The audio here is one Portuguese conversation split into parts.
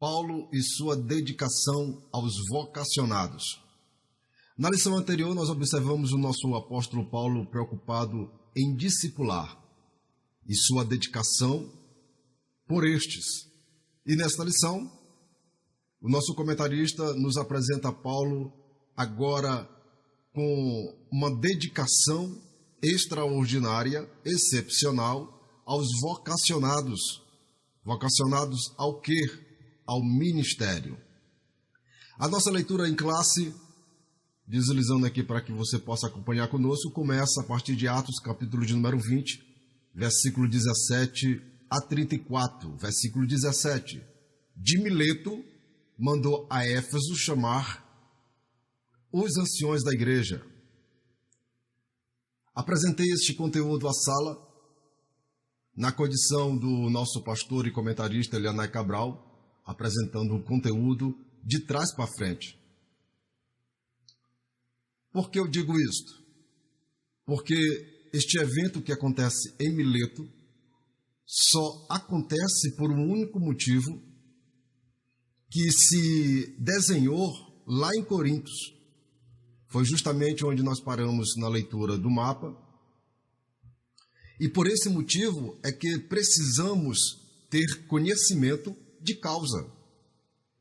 Paulo e sua dedicação aos vocacionados. Na lição anterior, nós observamos o nosso apóstolo Paulo preocupado em discipular e sua dedicação por estes. E nesta lição, o nosso comentarista nos apresenta Paulo agora com uma dedicação extraordinária, excepcional, aos vocacionados. Vocacionados ao quê? Ao ministério. A nossa leitura em classe, deslizando aqui para que você possa acompanhar conosco, começa a partir de Atos, capítulo de número 20, versículo 17 a 34. Versículo 17. De Mileto mandou a Éfeso chamar os anciões da igreja. Apresentei este conteúdo à sala na condição do nosso pastor e comentarista Elianai Cabral, apresentando o conteúdo de trás para frente. Por que eu digo isto? Porque este evento que acontece em Mileto só acontece por um único motivo, que se desenhou lá em Corintos. Foi justamente onde nós paramos na leitura do mapa. E por esse motivo é que precisamos ter conhecimento de causa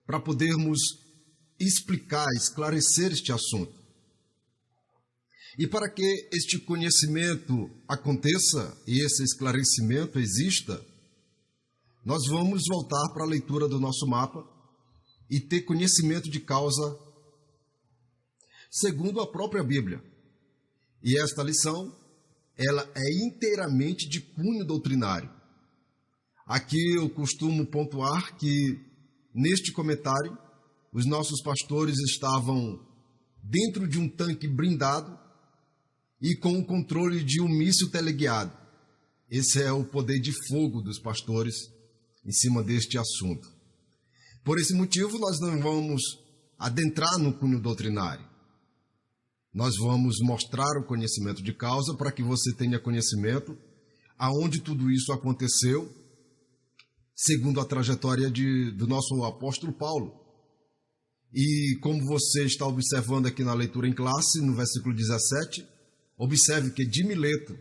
para podermos explicar, esclarecer este assunto. E para que este conhecimento aconteça e esse esclarecimento exista, nós vamos voltar para a leitura do nosso mapa e ter conhecimento de causa segundo a própria Bíblia. E esta lição, ela é inteiramente de cunho doutrinário. Aqui eu costumo pontuar que, neste comentário, os nossos pastores estavam dentro de um tanque blindado e com o controle de um míssil teleguiado. Esse é o poder de fogo dos pastores em cima deste assunto. Por esse motivo, nós não vamos adentrar no cunho doutrinário. Nós vamos mostrar o conhecimento de causa para que você tenha conhecimento aonde tudo isso aconteceu, segundo a trajetória do nosso apóstolo Paulo. E como você está observando aqui na leitura em classe, no versículo 17, observe que de Mileto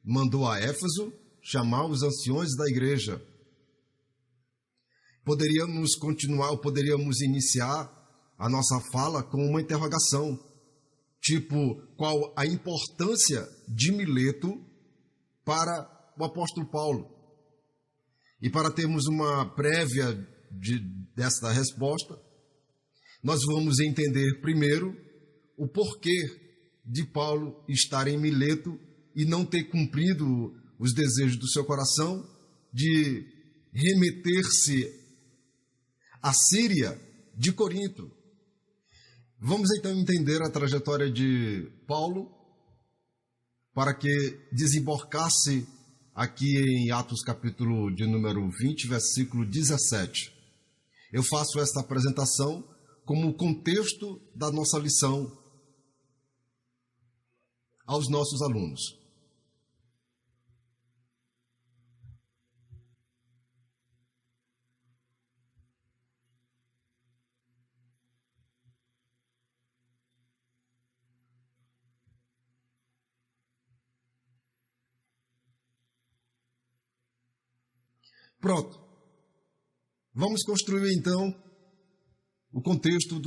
mandou a Éfeso chamar os anciões da igreja. Poderíamos continuar, poderíamos iniciar a nossa fala com uma interrogação. Tipo, qual a importância de Mileto para o apóstolo Paulo? E para termos uma prévia desta resposta, nós vamos entender primeiro o porquê de Paulo estar em Mileto e não ter cumprido os desejos do seu coração de remeter-se à Síria de Corinto. Vamos então entender a trajetória de Paulo para que desembarcasse aqui em Atos capítulo de número 20, versículo 17. Eu faço esta apresentação como contexto da nossa lição aos nossos alunos. Pronto. Vamos construir então o contexto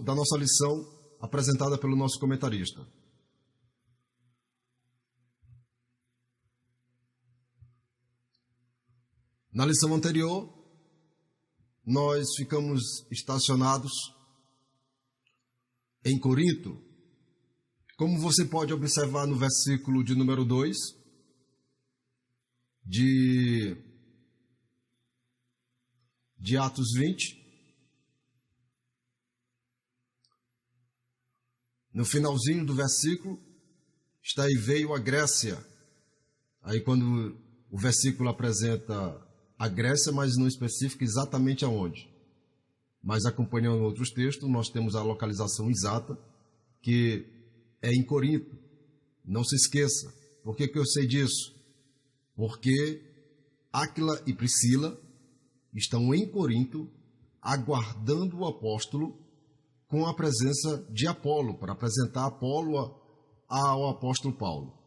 da nossa lição apresentada pelo nosso comentarista. Na lição anterior, nós ficamos estacionados em Corinto. Como você pode observar no versículo de número 2 de Atos 20, no finalzinho do versículo, está aí veio a Grécia. Aí quando o versículo apresenta a Grécia, mas não especifica exatamente aonde. Mas acompanhando outros textos, nós temos a localização exata, que é em Corinto. Não se esqueça. Por que eu sei disso? Porque Áquila e Priscila estão em Corinto aguardando o apóstolo com a presença de Apolo, para apresentar Apolo ao apóstolo Paulo.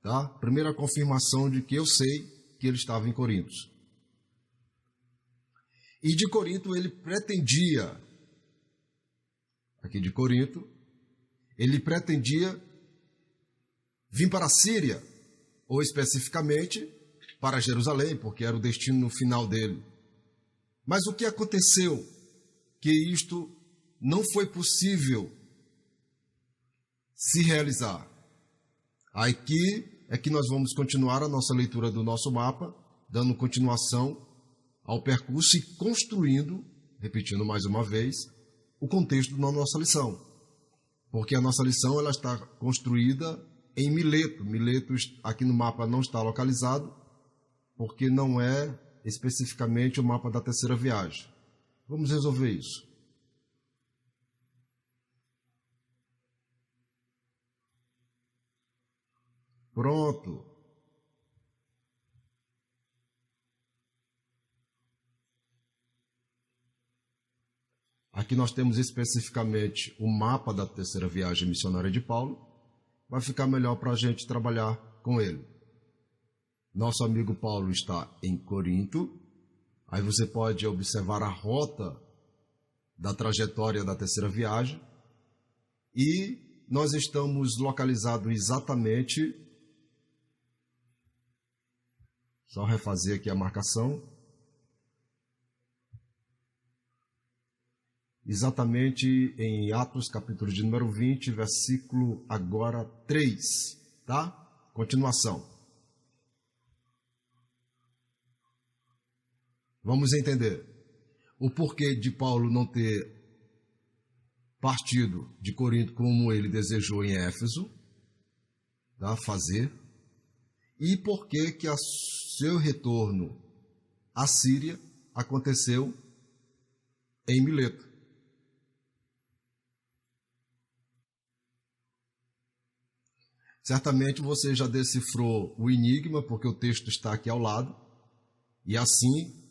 Tá? Primeira confirmação de que eu sei que ele estava em Corinto. E de Corinto ele pretendia, ele pretendia vir para a Síria, ou especificamente para Jerusalém, porque era o destino final dele. Mas o que aconteceu? Que isto não foi possível se realizar. Aqui é que nós vamos continuar a nossa leitura do nosso mapa, dando continuação ao percurso e construindo, repetindo mais uma vez, o contexto da nossa lição. Porque a nossa lição ela está construída em Mileto. Mileto aqui no mapa não está localizado, porque não é especificamente o mapa da terceira viagem. Vamos resolver isso. Pronto. Aqui nós temos especificamente o mapa da terceira viagem missionária de Paulo. Vai ficar melhor para a gente trabalhar com ele. Nosso amigo Paulo está em Corinto. Aí você pode observar a rota da trajetória da terceira viagem. E nós estamos localizados exatamente... Só refazer aqui a marcação. Exatamente em Atos, capítulo de número 20, versículo agora 3, tá? Continuação. Vamos entender o porquê de Paulo não ter partido de Corinto como ele desejou em Éfeso, tá? Fazer, e por que que seu retorno à Síria aconteceu em Mileto. Certamente você já decifrou o enigma, porque o texto está aqui ao lado, e assim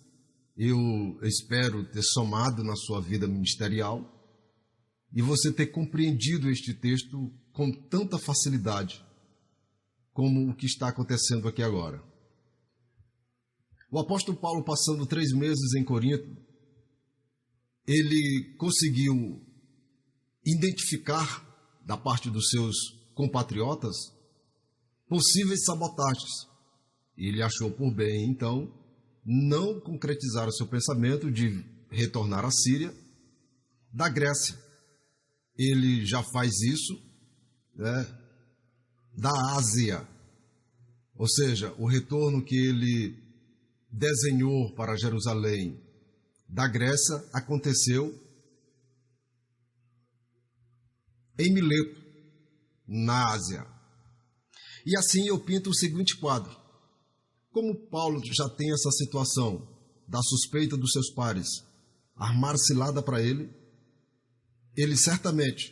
eu espero ter somado na sua vida ministerial e você ter compreendido este texto com tanta facilidade como o que está acontecendo aqui agora. O apóstolo Paulo, passando 3 meses em Corinto, ele conseguiu identificar da parte dos seus compatriotas possíveis sabotagens. Ele achou por bem, então, não concretizar o seu pensamento de retornar à Síria. Da Grécia, ele já faz isso, né? Da Ásia, ou seja, o retorno que ele desenhou para Jerusalém da Grécia aconteceu em Mileto, na Ásia. E assim eu pinto o seguinte quadro. Como Paulo já tem essa situação da suspeita dos seus pares armar cilada para ele, ele certamente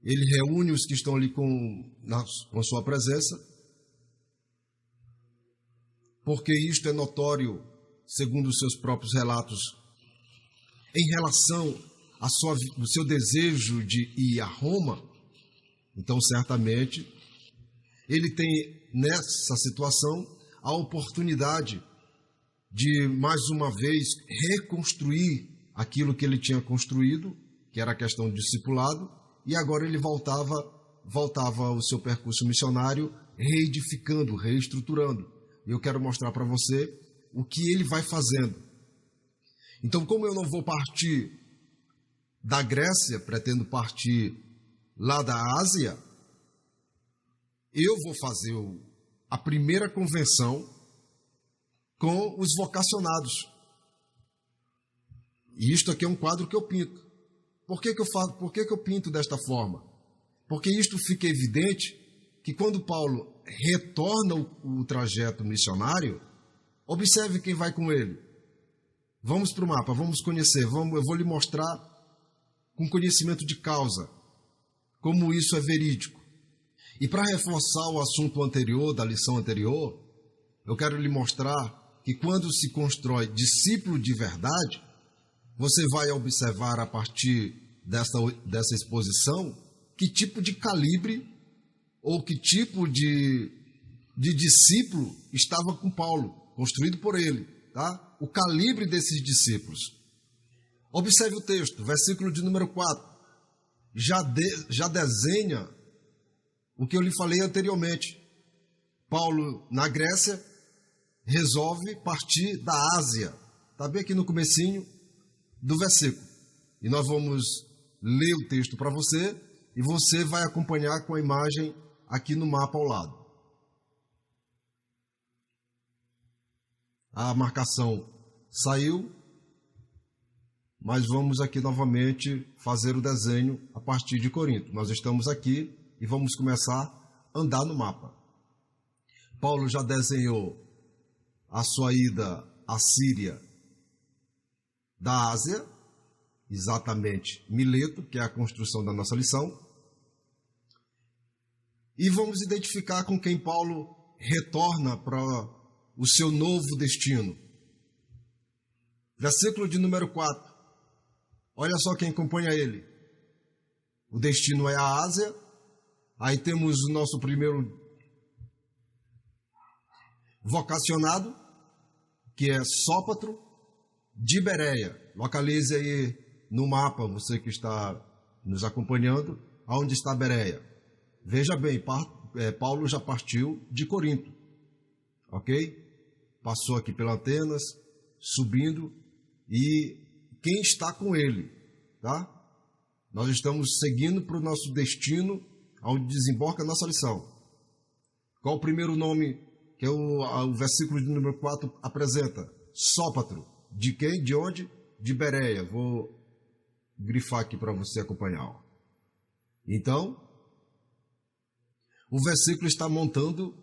ele reúne os que estão ali com sua presença, porque isto é notório, segundo os seus próprios relatos, em relação ao seu desejo de ir a Roma. Então, certamente, ele tem nessa situação a oportunidade de, mais uma vez, reconstruir aquilo que ele tinha construído, que era a questão do discipulado, e agora ele voltava o seu percurso missionário, reedificando, reestruturando. E eu quero mostrar para você o que ele vai fazendo. Então, como eu não vou partir da Grécia, pretendo partir lá da Ásia, eu vou fazer a primeira convenção com os vocacionados. E isto aqui é um quadro que eu pinto. Por que eu pinto desta forma? Porque isto fica evidente que quando Paulo retorna o trajeto missionário, observe quem vai com ele. Vamos para o mapa, vamos conhecer, eu vou lhe mostrar com conhecimento de causa como isso é verídico. E para reforçar o assunto anterior, da lição anterior, eu quero lhe mostrar que quando se constrói discípulo de verdade, você vai observar a partir dessa exposição que tipo de calibre ou que tipo de discípulo estava com Paulo, construído por ele, tá? O calibre desses discípulos. Observe o texto, versículo de número 4. Já desenha o que eu lhe falei anteriormente. Paulo, na Grécia, resolve partir da Ásia. Está bem aqui no comecinho do versículo. E nós vamos ler o texto para você e você vai acompanhar com a imagem aqui no mapa ao lado. A marcação saiu, mas vamos aqui novamente fazer o desenho a partir de Corinto. Nós estamos aqui e vamos começar a andar no mapa. Paulo já desenhou a sua ida à Síria da Ásia, exatamente Mileto, que é a construção da nossa lição. E vamos identificar com quem Paulo retorna para o seu novo destino. Versículo de número 4. Olha só quem acompanha ele. O destino é a Ásia. Aí temos o nosso primeiro vocacionado, que é Sópatro de Bereia. Localize aí no mapa, você que está nos acompanhando, aonde está Bereia. Veja bem, Paulo já partiu de Corinto, ok? Passou aqui pela Atenas, subindo, e quem está com ele, tá? Nós estamos seguindo para o nosso destino, onde desemboca a nossa lição. Qual o primeiro nome que o versículo de número 4 apresenta? Sópatro. De quem? De onde? De Bereia. Vou grifar aqui para você acompanhar. Então, o versículo está montando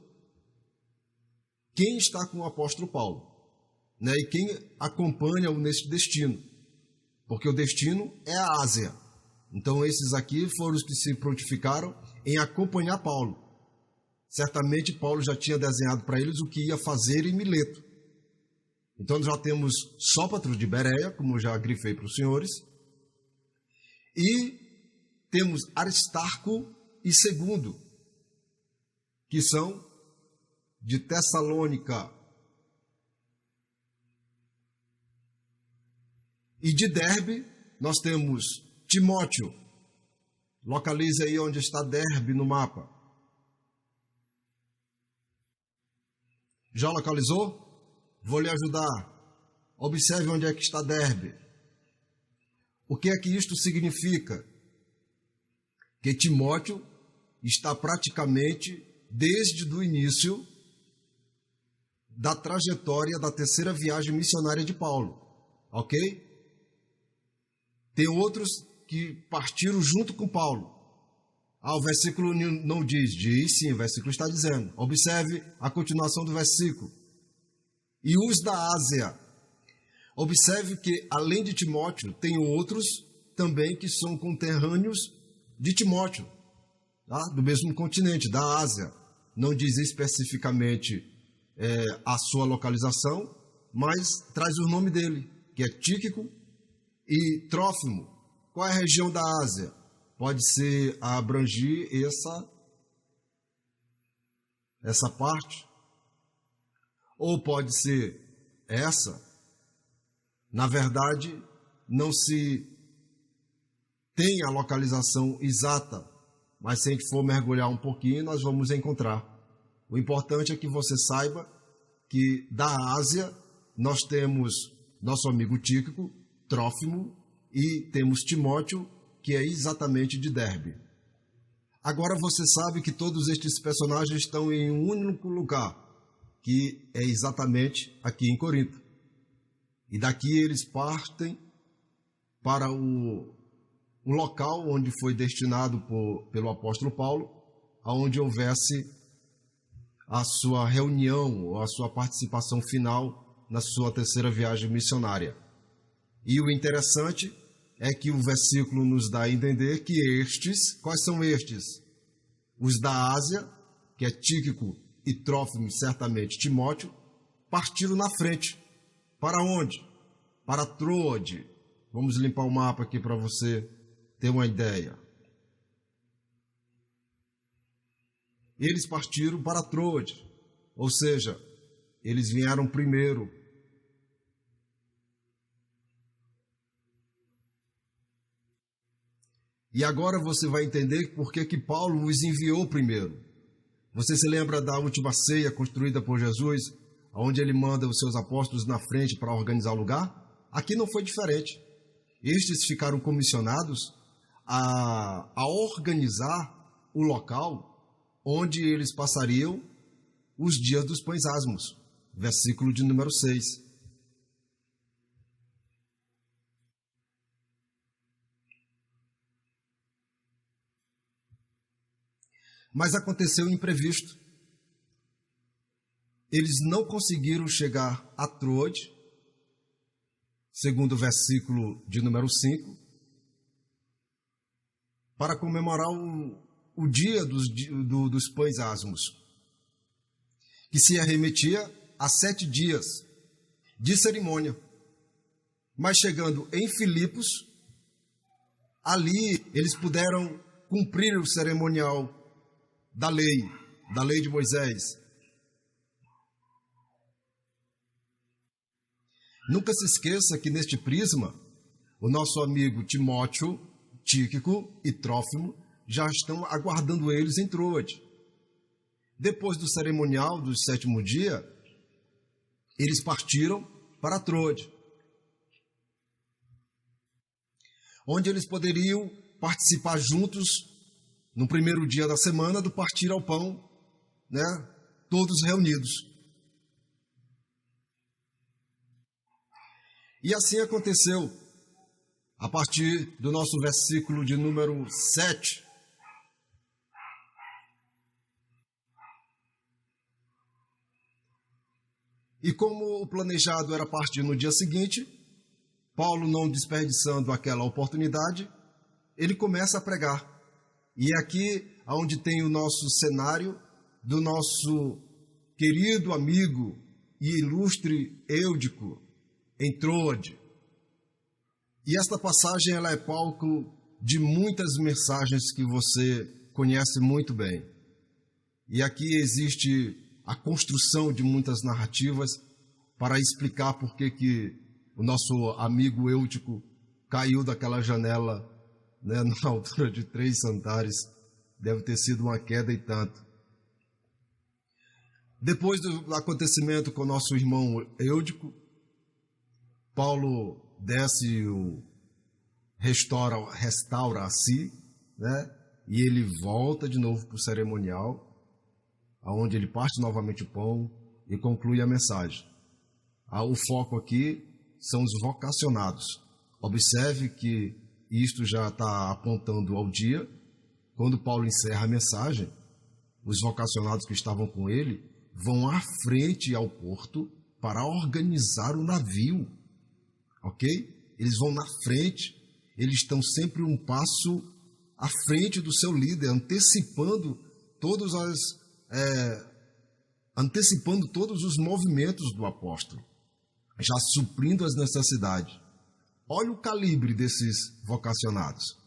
quem está com o apóstolo Paulo, né? E quem acompanha-o nesse destino. Porque o destino é a Ásia. Então, esses aqui foram os que se prontificaram em acompanhar Paulo. Certamente, Paulo já tinha desenhado para eles o que ia fazer em Mileto. Então, já temos Sópatro de Bereia, como já grifei para os senhores. E temos Aristarco e Segundo, que são de Tessalônica. E de Derbe, nós temos Timóteo. Localize aí onde está Derbe no mapa. Já localizou? Vou lhe ajudar. Observe onde é que está Derbe. O que é que isto significa? Que Timóteo está praticamente desde o início da trajetória da terceira viagem missionária de Paulo. Ok? Tem outros que partiram junto com Paulo. O versículo não diz. Diz sim, o versículo está dizendo. Observe a continuação do versículo. E os da Ásia. Observe que, além de Timóteo, tem outros também que são conterrâneos de Timóteo, tá? Do mesmo continente, da Ásia. Não diz especificamente a sua localização, mas traz o nome dele, que é Tíquico e Trófimo. Qual é a região da Ásia? Pode ser abranger essa parte, ou pode ser essa. Na verdade, não se tem a localização exata, mas se a gente for mergulhar um pouquinho, nós vamos encontrar. O importante é que você saiba que da Ásia nós temos nosso amigo Tíquico, Trófimo, e temos Timóteo, que é exatamente de Derbe. Agora você sabe que todos estes personagens estão em um único lugar, que é exatamente aqui em Corinto. E daqui eles partem para o local onde foi destinado pelo apóstolo Paulo, aonde houvesse a sua reunião ou a sua participação final na sua terceira viagem missionária. E o interessante é que o versículo nos dá a entender que estes, quais são estes? Os da Ásia, que é Tíquico e Trófimo, certamente Timóteo, partiram na frente. Para onde? Para Troade. Vamos limpar o mapa aqui para você ter uma ideia. Eles partiram para Troade, ou seja, eles vieram primeiro. E agora você vai entender por que Paulo os enviou primeiro. Você se lembra da última ceia construída por Jesus, onde ele manda os seus apóstolos na frente para organizar o lugar? Aqui não foi diferente. Estes ficaram comissionados a organizar o local onde eles passariam os dias dos pães asmos. Versículo de número 6. Mas aconteceu o imprevisto. Eles não conseguiram chegar a Troade, segundo o versículo de número 5, para comemorar o dia dos pães asmos, que se arremetia a 7 dias de cerimônia. Mas chegando em Filipos, ali eles puderam cumprir o cerimonial da lei de Moisés. Nunca se esqueça que neste prisma, o nosso amigo Timóteo, Tíquico e Trófimo já estão aguardando eles em Troade. Depois do cerimonial do 7º dia, eles partiram para Troade, onde eles poderiam participar juntos no primeiro dia da semana do partir ao pão, né? Todos reunidos. E assim aconteceu, a partir do nosso versículo de número 7. E como o planejado era partir no dia seguinte, Paulo, não desperdiçando aquela oportunidade, ele começa a pregar. E é aqui onde tem o nosso cenário do nosso querido amigo e ilustre Eutico em Troade. E esta passagem ela é palco de muitas mensagens que você conhece muito bem. E aqui existe a construção de muitas narrativas para explicar por que o nosso amigo Eutico caiu daquela janela, né, na altura de 3 santares. Deve ter sido uma queda e tanto. Depois do acontecimento com o nosso irmão Eutico, Paulo desce e restaura a si, né? E ele volta de novo para o cerimonial, onde ele parte novamente o pão e conclui a mensagem. O foco aqui são os vocacionados. Observe que isto já está apontando ao dia. Quando Paulo encerra a mensagem, os vocacionados que estavam com ele vão à frente ao porto para organizar o navio. Ok? Eles vão na frente, eles estão sempre um passo à frente do seu líder, antecipando todos os movimentos do apóstolo, já suprindo as necessidades. Olha o calibre desses vocacionados.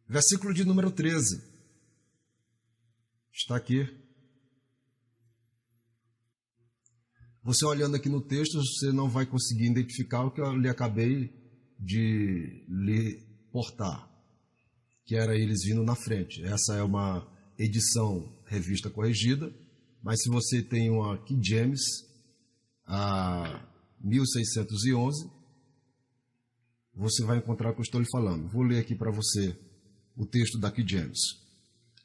Versículo de número 13. Está aqui. Você olhando aqui no texto, você não vai conseguir identificar o que eu lhe acabei de lhe portar, que era eles vindo na frente. Essa é uma edição revista corrigida, mas se você tem uma King James, a 1611, você vai encontrar o que eu estou lhe falando. Vou ler aqui para você o texto da King James.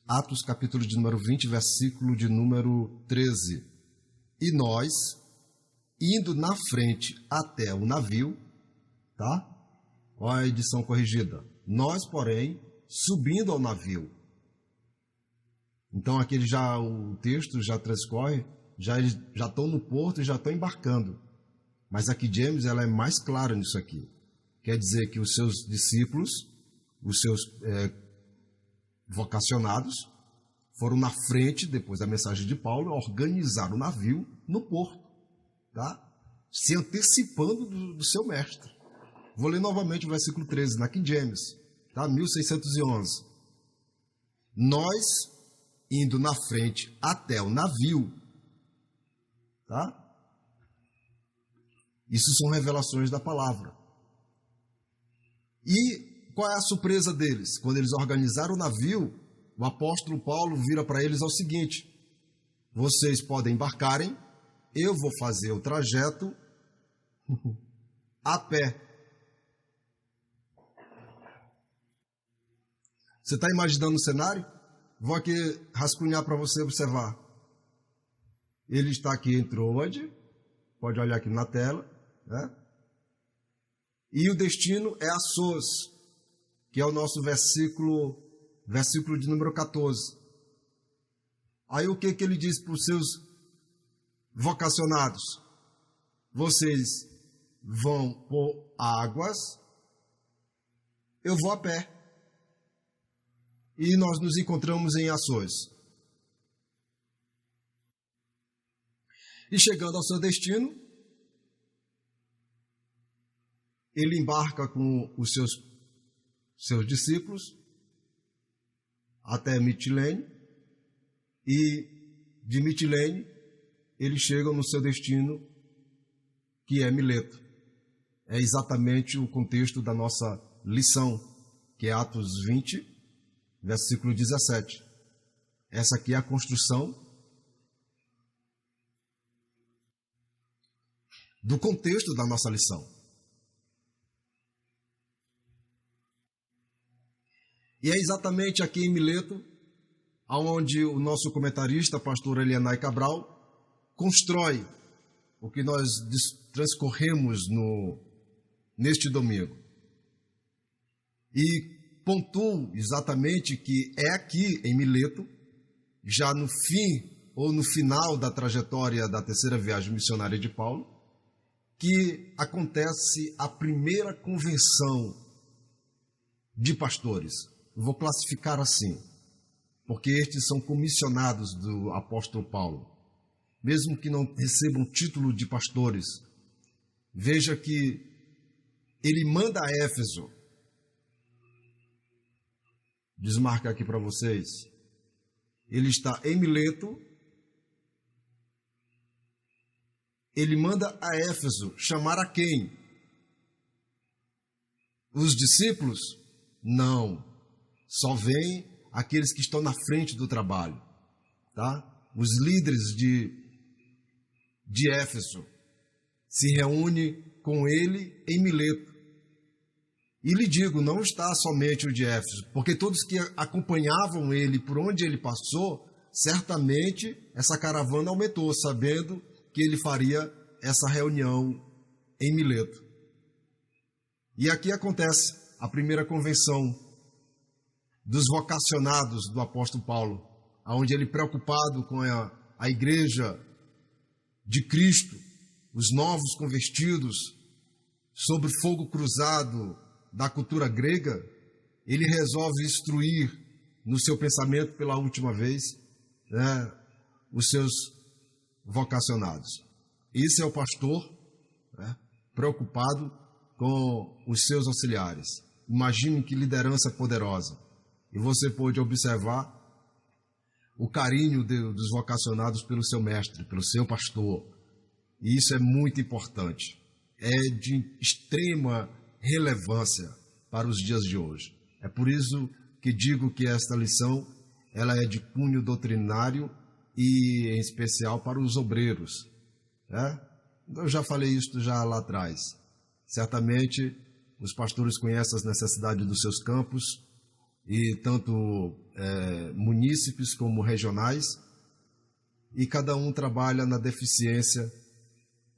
Atos, capítulo de número 20, versículo de número 13. E nós, indo na frente até o navio, tá? Olha a edição corrigida. Nós, porém, subindo ao navio. Então, aqui o texto já transcorre, já estão no porto e já estão embarcando. Mas a King James ela é mais clara nisso aqui. Quer dizer que os seus discípulos, os seus vocacionados, foram na frente, depois da mensagem de Paulo, organizar o navio no porto. Tá? se antecipando do seu mestre. Vou ler novamente o versículo 13, na King James, tá? 1611. Nós, indo na frente até o navio, tá? Isso são revelações da palavra. E qual é a surpresa deles? Quando eles organizaram o navio, o apóstolo Paulo vira para eles ao seguinte: vocês podem embarcarem, eu vou fazer o trajeto a pé. Você está imaginando o cenário? Vou aqui rascunhar para você observar. Ele está aqui entre onde? Pode olhar aqui na tela, né? E o destino é Assos, que é o nosso versículo de número 14. Aí o que ele diz para os seus vocacionados? Vocês vão por águas, eu vou a pé. E nós nos encontramos em Assos. E chegando ao seu destino, ele embarca com os seus discípulos até Mitilene, e de Mitilene eles chegam no seu destino, que é Mileto. É exatamente o contexto da nossa lição, que é Atos 20, versículo 17. Essa aqui é a construção do contexto da nossa lição. E é exatamente aqui em Mileto, onde o nosso comentarista, pastor Elianai Cabral, constrói o que nós transcorremos neste domingo. E pontuo exatamente que é aqui em Mileto, já no fim ou no final da trajetória da terceira viagem missionária de Paulo, que acontece a primeira convenção de pastores. Eu vou classificar assim, porque estes são comissionados do apóstolo Paulo, mesmo que não recebam título de pastores. Veja que ele manda a Éfeso. Desmarca aqui para vocês. Ele está em Mileto. Ele manda a Éfeso chamar a quem? Os discípulos? Não. Só vêm aqueles que estão na frente do trabalho, tá? Os líderes de Éfeso se reúnem com ele em Mileto. E lhe digo, não está somente o de Éfeso, porque todos que acompanhavam ele por onde ele passou, certamente essa caravana aumentou, sabendo que ele faria essa reunião em Mileto. E aqui acontece a primeira convenção dos vocacionados do apóstolo Paulo, onde ele, preocupado com a igreja de Cristo, os novos convertidos, sob o fogo cruzado da cultura grega, ele resolve instruir no seu pensamento pela última vez, né, os seus vocacionados. Esse é o pastor, né, preocupado com os seus auxiliares. Imagine que liderança poderosa. E você pode observar o carinho dos vocacionados pelo seu mestre, pelo seu pastor. E isso é muito importante. É de extrema relevância para os dias de hoje. É por isso que digo que esta lição ela é de cunho doutrinário e, em especial, para os obreiros. Né? Eu já falei isso já lá atrás. Certamente, os pastores conhecem as necessidades dos seus campos, e tanto munícipes como regionais, e cada um trabalha na deficiência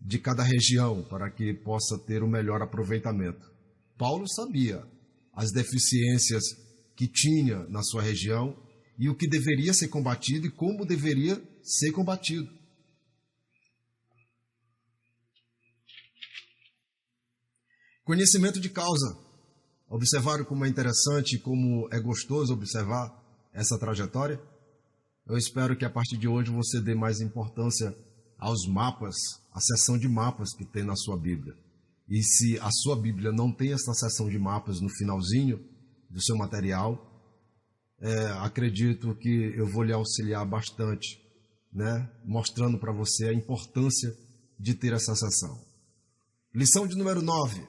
de cada região para que possa ter o melhor aproveitamento. Paulo sabia as deficiências que tinha na sua região e o que deveria ser combatido e como deveria ser combatido. Conhecimento de causa. Observaram como é interessante, como é gostoso observar essa trajetória? Eu espero que a partir de hoje você dê mais importância aos mapas, a seção de mapas que tem na sua Bíblia. E se a sua Bíblia não tem essa seção de mapas no finalzinho do seu material, acredito que eu vou lhe auxiliar bastante, né? Mostrando para você a importância de ter essa seção. Lição de número 9.